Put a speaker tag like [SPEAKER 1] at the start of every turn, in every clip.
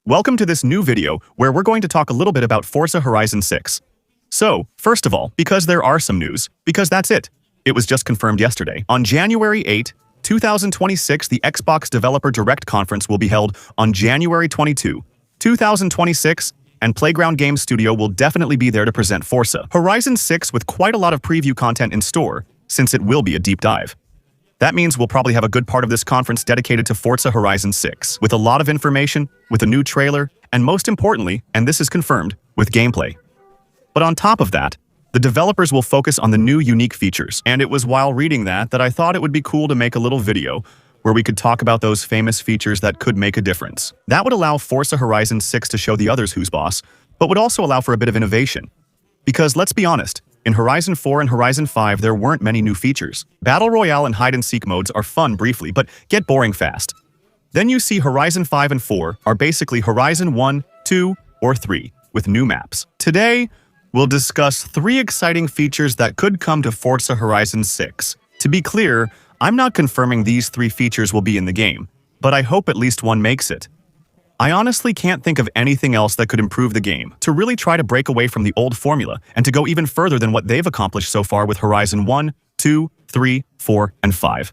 [SPEAKER 1] Welcome to this new video where we're going to talk a little bit about Forza Horizon 6. So, first of all, because there are some news, because that's it. It was just confirmed yesterday. On January 8, 2026, the Xbox Developer Direct Conference will be held on January 22, 2026, and Playground Games Studio will definitely be there to present Forza Horizon 6 with quite a lot of preview content in store, since it will be a deep dive. That means we'll probably have a good part of this conference dedicated to Forza Horizon 6, with a lot of information, with a new trailer, and most importantly, and this is confirmed, with gameplay. But on top of that, the developers will focus on the new unique features, and it was while reading that I thought it would be cool to make a little video where we could talk about those famous features that could make a difference. That would allow Forza Horizon 6 to show the others who's boss, but would also allow for a bit of innovation. Because let's be honest, in Horizon 4 and Horizon 5, there weren't many new features. Battle Royale and hide-and-seek modes are fun briefly, but get boring fast. Then you see Horizon 5 and 4 are basically Horizon 1, 2, or 3, with new maps. Today, we'll discuss 3 exciting features that could come to Forza Horizon 6. To be clear, I'm not confirming these 3 features will be in the game, but I hope at least one makes it. I honestly can't think of anything else that could improve the game, to really try to break away from the old formula and to go even further than what they've accomplished so far with Horizon 1, 2, 3, 4, and 5.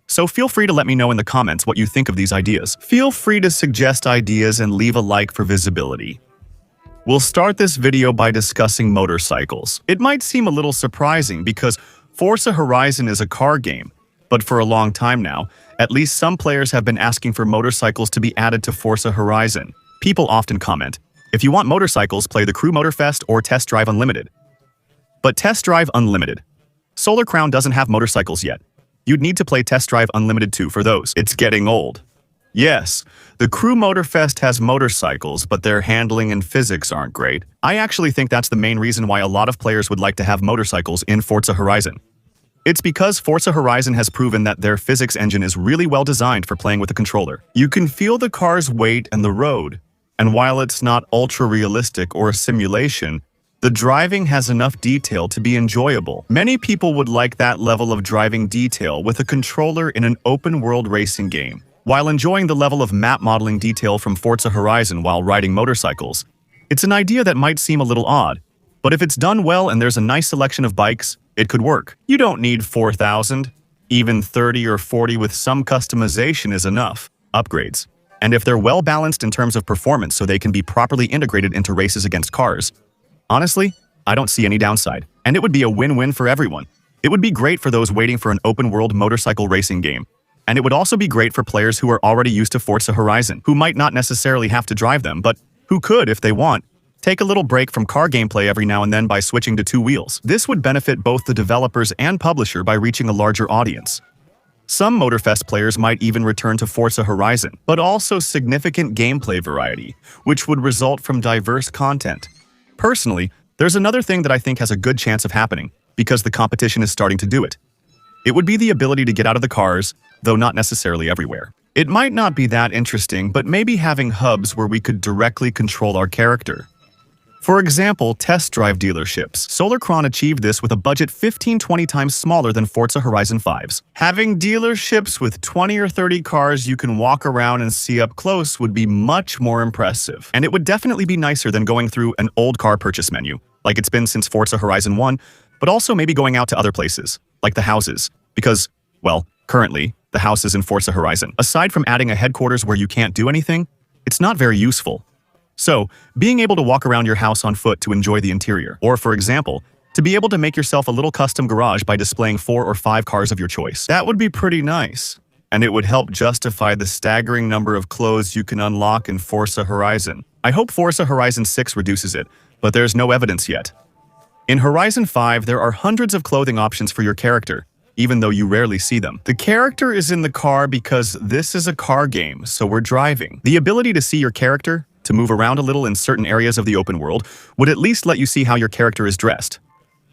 [SPEAKER 1] So feel free to let me know in the comments what you think of these ideas. Feel free to suggest ideas and leave a like for visibility. We'll start this video by discussing motorcycles. It might seem a little surprising because Forza Horizon is a car game, but for a long time now, at least some players have been asking for motorcycles to be added to Forza Horizon. People often comment, if you want motorcycles, play the Crew Motorfest or Test Drive Unlimited. But Test Drive Unlimited. Solar Crown doesn't have motorcycles yet. You'd need to play Test Drive Unlimited 2 for those. It's getting old. Yes, the Crew Motorfest has motorcycles, but their handling and physics aren't great. I actually think that's the main reason why a lot of players would like to have motorcycles in Forza Horizon. It's because Forza Horizon has proven that their physics engine is really well designed for playing with a controller. You can feel the car's weight and the road, and while it's not ultra-realistic or a simulation, the driving has enough detail to be enjoyable. Many people would like that level of driving detail with a controller in an open-world racing game. While enjoying the level of map modeling detail from Forza Horizon while riding motorcycles, it's an idea that might seem a little odd, but if it's done well and there's a nice selection of bikes, it could work. You don't need 4,000. Even 30 or 40 with some customization is enough. Upgrades. And if they're well balanced in terms of performance so they can be properly integrated into races against cars, honestly, I don't see any downside. And it would be a win-win for everyone. It would be great for those waiting for an open-world motorcycle racing game. And it would also be great for players who are already used to Forza Horizon, who might not necessarily have to drive them, but who could, if they want, take a little break from car gameplay every now and then by switching to 2 wheels. This would benefit both the developers and publisher by reaching a larger audience. Some Motorfest players might even return to Forza Horizon, but also significant gameplay variety, which would result from diverse content. Personally, there's another thing that I think has a good chance of happening, because the competition is starting to do it. It would be the ability to get out of the cars, though not necessarily everywhere. It might not be that interesting, but maybe having hubs where we could directly control our character. For example, test drive dealerships. Solar Crown achieved this with a budget 15-20 times smaller than Forza Horizon 5's. Having dealerships with 20 or 30 cars you can walk around and see up close would be much more impressive. And it would definitely be nicer than going through an old car purchase menu, like it's been since Forza Horizon 1, but also maybe going out to other places, like the houses. Because, well, currently, the houses in Forza Horizon. Aside from adding a headquarters where you can't do anything, it's not very useful. So, being able to walk around your house on foot to enjoy the interior, or for example, to be able to make yourself a little custom garage by displaying 4 or 5 cars of your choice. That would be pretty nice, and it would help justify the staggering number of clothes you can unlock in Forza Horizon. I hope Forza Horizon 6 reduces it, but there's no evidence yet. In Horizon 5, there are hundreds of clothing options for your character, even though you rarely see them. The character is in the car because this is a car game, so we're driving. The ability to see your character, to move around a little in certain areas of the open world, would at least let you see how your character is dressed,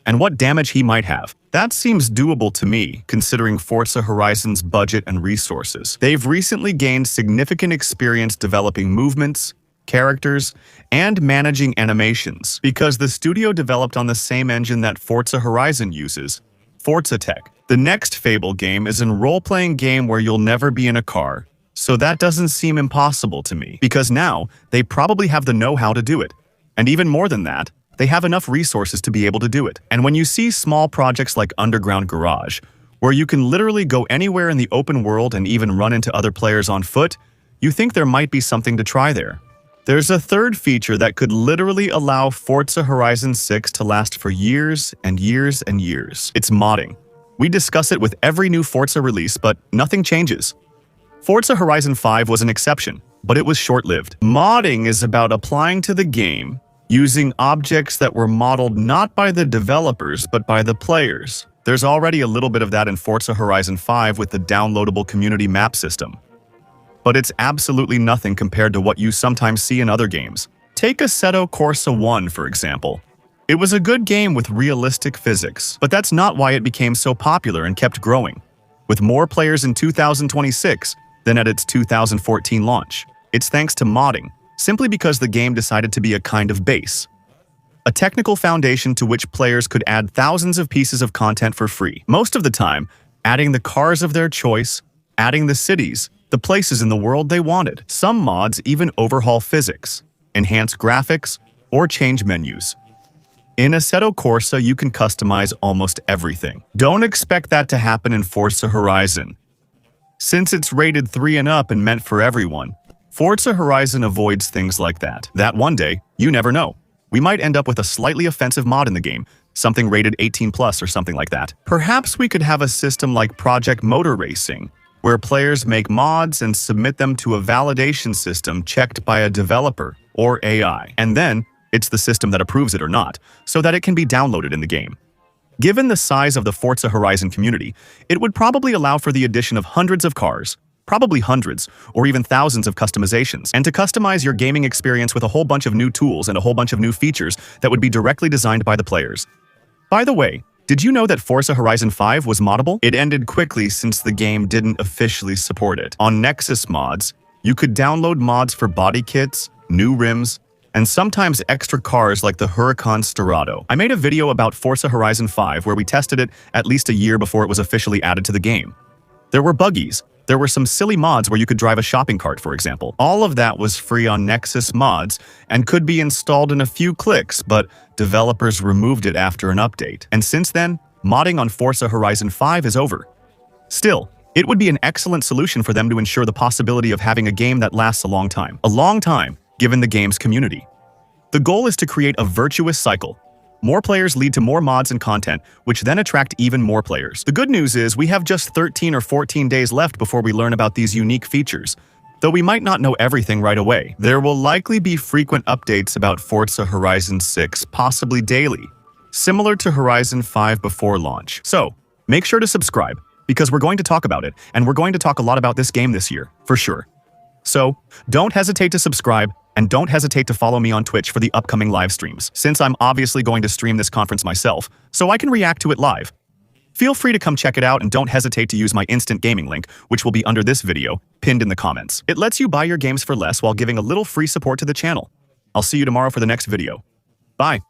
[SPEAKER 1] and what damage he might have. That seems doable to me, considering Forza Horizon's budget and resources. They've recently gained significant experience developing movements, characters, and managing animations, because the studio developed on the same engine that Forza Horizon uses, Forza Tech. The next Fable game is a role-playing game where you'll never be in a car, So that doesn't seem impossible to me, because now they probably have the know-how to do it. And even more than that, they have enough resources to be able to do it. And when you see small projects like Underground Garage, where you can literally go anywhere in the open world and even run into other players on foot, you think there might be something to try there. There's a third feature that could literally allow Forza Horizon 6 to last for years and years and years. It's modding. We discuss it with every new Forza release, but nothing changes. Forza Horizon 5 was an exception, but it was short-lived. Modding is about applying to the game, using objects that were modeled not by the developers, but by the players. There's already a little bit of that in Forza Horizon 5 with the downloadable community map system. But it's absolutely nothing compared to what you sometimes see in other games. Take Assetto Corsa 1, for example. It was a good game with realistic physics, but that's not why it became so popular and kept growing. With more players in 2026 than at its 2014 launch. It's thanks to modding, simply because the game decided to be a kind of base. A technical foundation to which players could add thousands of pieces of content for free. Most of the time, adding the cars of their choice, adding the cities, the places in the world they wanted. Some mods even overhaul physics, enhance graphics, or change menus. In Assetto Corsa, you can customize almost everything. Don't expect that to happen in Forza Horizon. Since it's rated 3 and up and meant for everyone, Forza Horizon avoids things like that. That one day, you never know. We might end up with a slightly offensive mod in the game, something rated 18+ or something like that. Perhaps we could have a system like Project Motor Racing, where players make mods and submit them to a validation system checked by a developer or AI. And then, it's the system that approves it or not, so that it can be downloaded in the game. Given the size of the Forza Horizon community, it would probably allow for the addition of hundreds of cars, probably hundreds or even thousands of customizations, and to customize your gaming experience with a whole bunch of new tools and a whole bunch of new features that would be directly designed by the players. By the way, did you know that Forza Horizon 5 was moddable? It ended quickly since the game didn't officially support it. On Nexus Mods, you could download mods for body kits, new rims, and sometimes extra cars like the Huracan Storado. I made a video about Forza Horizon 5 where we tested it at least a year before it was officially added to the game. There were buggies. There were some silly mods where you could drive a shopping cart, for example. All of that was free on Nexus Mods and could be installed in a few clicks, but developers removed it after an update. And since then, modding on Forza Horizon 5 is over. Still, it would be an excellent solution for them to ensure the possibility of having a game that lasts a long time. A long time, given the game's community. The goal is to create a virtuous cycle. More players lead to more mods and content, which then attract even more players. The good news is we have just 13 or 14 days left before we learn about these unique features. Though we might not know everything right away, there will likely be frequent updates about Forza Horizon 6, possibly daily, similar to Horizon 5 before launch. So, make sure to subscribe, because we're going to talk about it, and we're going to talk a lot about this game this year, for sure. So, don't hesitate to subscribe, and don't hesitate to follow me on Twitch for the upcoming live streams, since I'm obviously going to stream this conference myself, so I can react to it live. Feel free to come check it out and don't hesitate to use my instant gaming link, which will be under this video, pinned in the comments. It lets you buy your games for less while giving a little free support to the channel. I'll see you tomorrow for the next video. Bye.